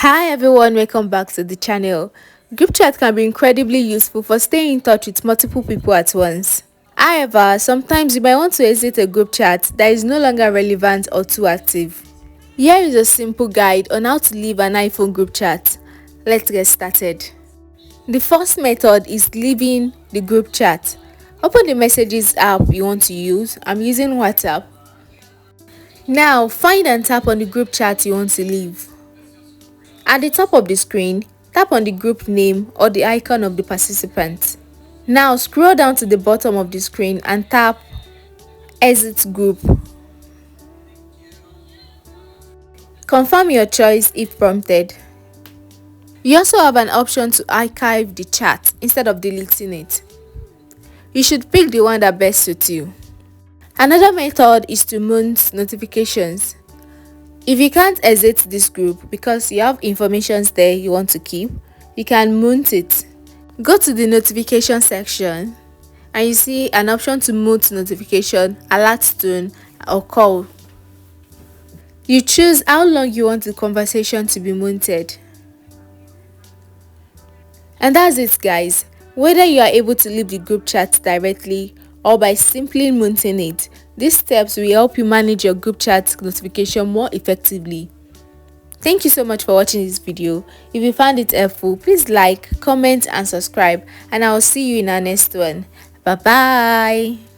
Hi everyone, welcome back to the channel. Group chat can be incredibly useful for staying in touch with multiple people at once. However, sometimes you might want to exit a group chat that is no longer relevant or too active. Here is a simple guide on how to leave an iPhone group chat. Let's get started. The first method is leaving the group chat. Open the messages app you want to use. I'm using WhatsApp. Now find and tap on the group chat you want to leave. At the top of the screen, tap on the group name or the icon of the participant. Now scroll down to the bottom of the screen and tap Exit Group. Confirm your choice if prompted. You also have an option to archive the chat instead of deleting it. You should pick the one that best suits you. Another method is to mount notifications. If you can't exit this group because you have informations there you want to keep, you can mount it. Go to the notification section and you see an option to mute notification, alert tone or call. You choose how long you want the conversation to be muted. And that's it guys. Whether you are able to leave the group chat directly or by simply muting it, these steps will help you manage your group chat notification more effectively. Thank you so much for watching this video. If you found it helpful, please like, comment and subscribe, and I will see you in our next one. Bye bye.